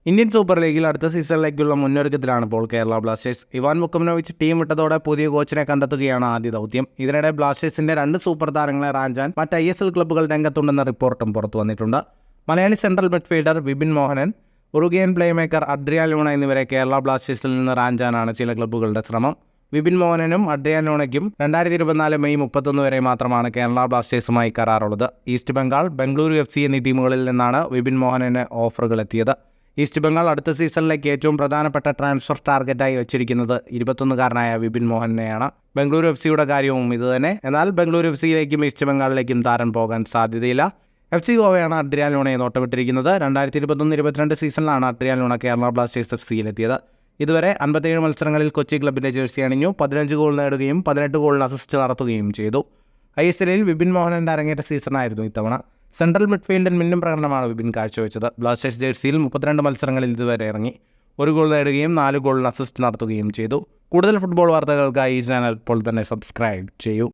Indian super ലീഗിൽ അടുത്ത സീസണിലേക്കുള്ള മുന്നൊരുക്കത്തിലാണ് ഇപ്പോൾ കേരള ബ്ലാസ്റ്റേഴ്സ്. ഇവാൻ മുക്കമനോവിച്ച് ടീം വിട്ടതോടെ പുതിയ കോച്ചിനെ കണ്ടെത്തുകയാണ് ആദ്യ ദൗത്യം. ഇതിനിടെ ബ്ലാസ്റ്റേഴ്സിന്റെ 2 സൂപ്പർ താരങ്ങളെ റാഞ്ചാൻ മറ്റ് ISL ക്ലബ്ബുകൾ രംഗത്തുണ്ടെന്ന റിപ്പോർട്ടും പുറത്തു വന്നിട്ടുണ്ട്. Malayali central midfielder Vipin Mohanan, Uruguayan playmaker Adrian Luna Kerala കേരള ബ്ലാസ്റ്റേഴ്സിൽ നിന്ന് റാഞ്ചാനാണ് ചില ക്ലബ്ബുകളുടെ ശ്രമം. വിപിൻ മോഹനനും അഡ്രിയാൻ ലൂണയ്ക്കും 2024 മെയ് 31 വരെ മാത്രമാണ് കേരള ബ്ലാസ്റ്റേഴ്സുമായി കരാറുള്ളത്. ഈസ്റ്റ് ബംഗാൾ, ബംഗളൂരു FC എന്നീ ടീമുകളിൽ നിന്നാണ് വിപിൻ മോഹനന് ഓഫറുകൾ എത്തിയത്. ഈസ്റ്റ് ബംഗാൾ അടുത്ത സീസണിലേക്ക് ഏറ്റവും പ്രധാനപ്പെട്ട ട്രാൻസ്ഫർ ടാർഗറ്റായി വെച്ചിരിക്കുന്നത് 21-കാരനായ വിപിൻ മോഹനെയാണ്. ബംഗളൂരു FCയുടെ കാര്യവും ഇതുതന്നെ. എന്നാൽ ബംഗളൂരു FCയിലേക്കും ഈസ്റ്റ് ബംഗാളിലേക്കും താരം പോകാൻ സാധ്യതയില്ല. FC ഗോവയാണ് അഡ്രിയാൻ ലൂണയെ നോട്ടമിട്ടിരിക്കുന്നത്. 2021-22 സീസണിലാണ് അഡ്രിയാൻ ലൂണ കേരള ബ്ലാസ്റ്റേഴ്സ് FCയിലെത്തിയത്. ഇതുവരെ 57 മത്സരങ്ങളിൽ കൊച്ചി ക്ലബിന്റെ ജേഴ്സി അണിഞ്ഞു. 15 ഗോൾ നേടുകയും 18 ഗോളിന് അസിസ്റ്റ് നടത്തുകയും ചെയ്തു. ISLൽ വിപിൻ മോഹനന്റെ അരങ്ങേറ്റ സീസണായിരുന്നു ഇത്തവണ. സെൻട്രൽ മിഡ്ഫീൽഡിൽ മിന്നും പ്രകടനമാണ് വിപിൻ കാഴ്ചവെച്ചത്. ബ്ലാസ്റ്റേഴ്സ് ജേഴ്സിയിൽ 32 മത്സരങ്ങളിൽ ഇതുവരെ ഇറങ്ങി 1 ഗോൾ നേടുകയും 4 ഗോളിന് അസിസ്റ്റ് നടത്തുകയും ചെയ്തു. കൂടുതൽ ഫുട്ബോൾ വാർത്തകൾക്കായി ഈ ചാനൽ ഇപ്പോൾ തന്നെ സബ്സ്ക്രൈബ് ചെയ്യൂ.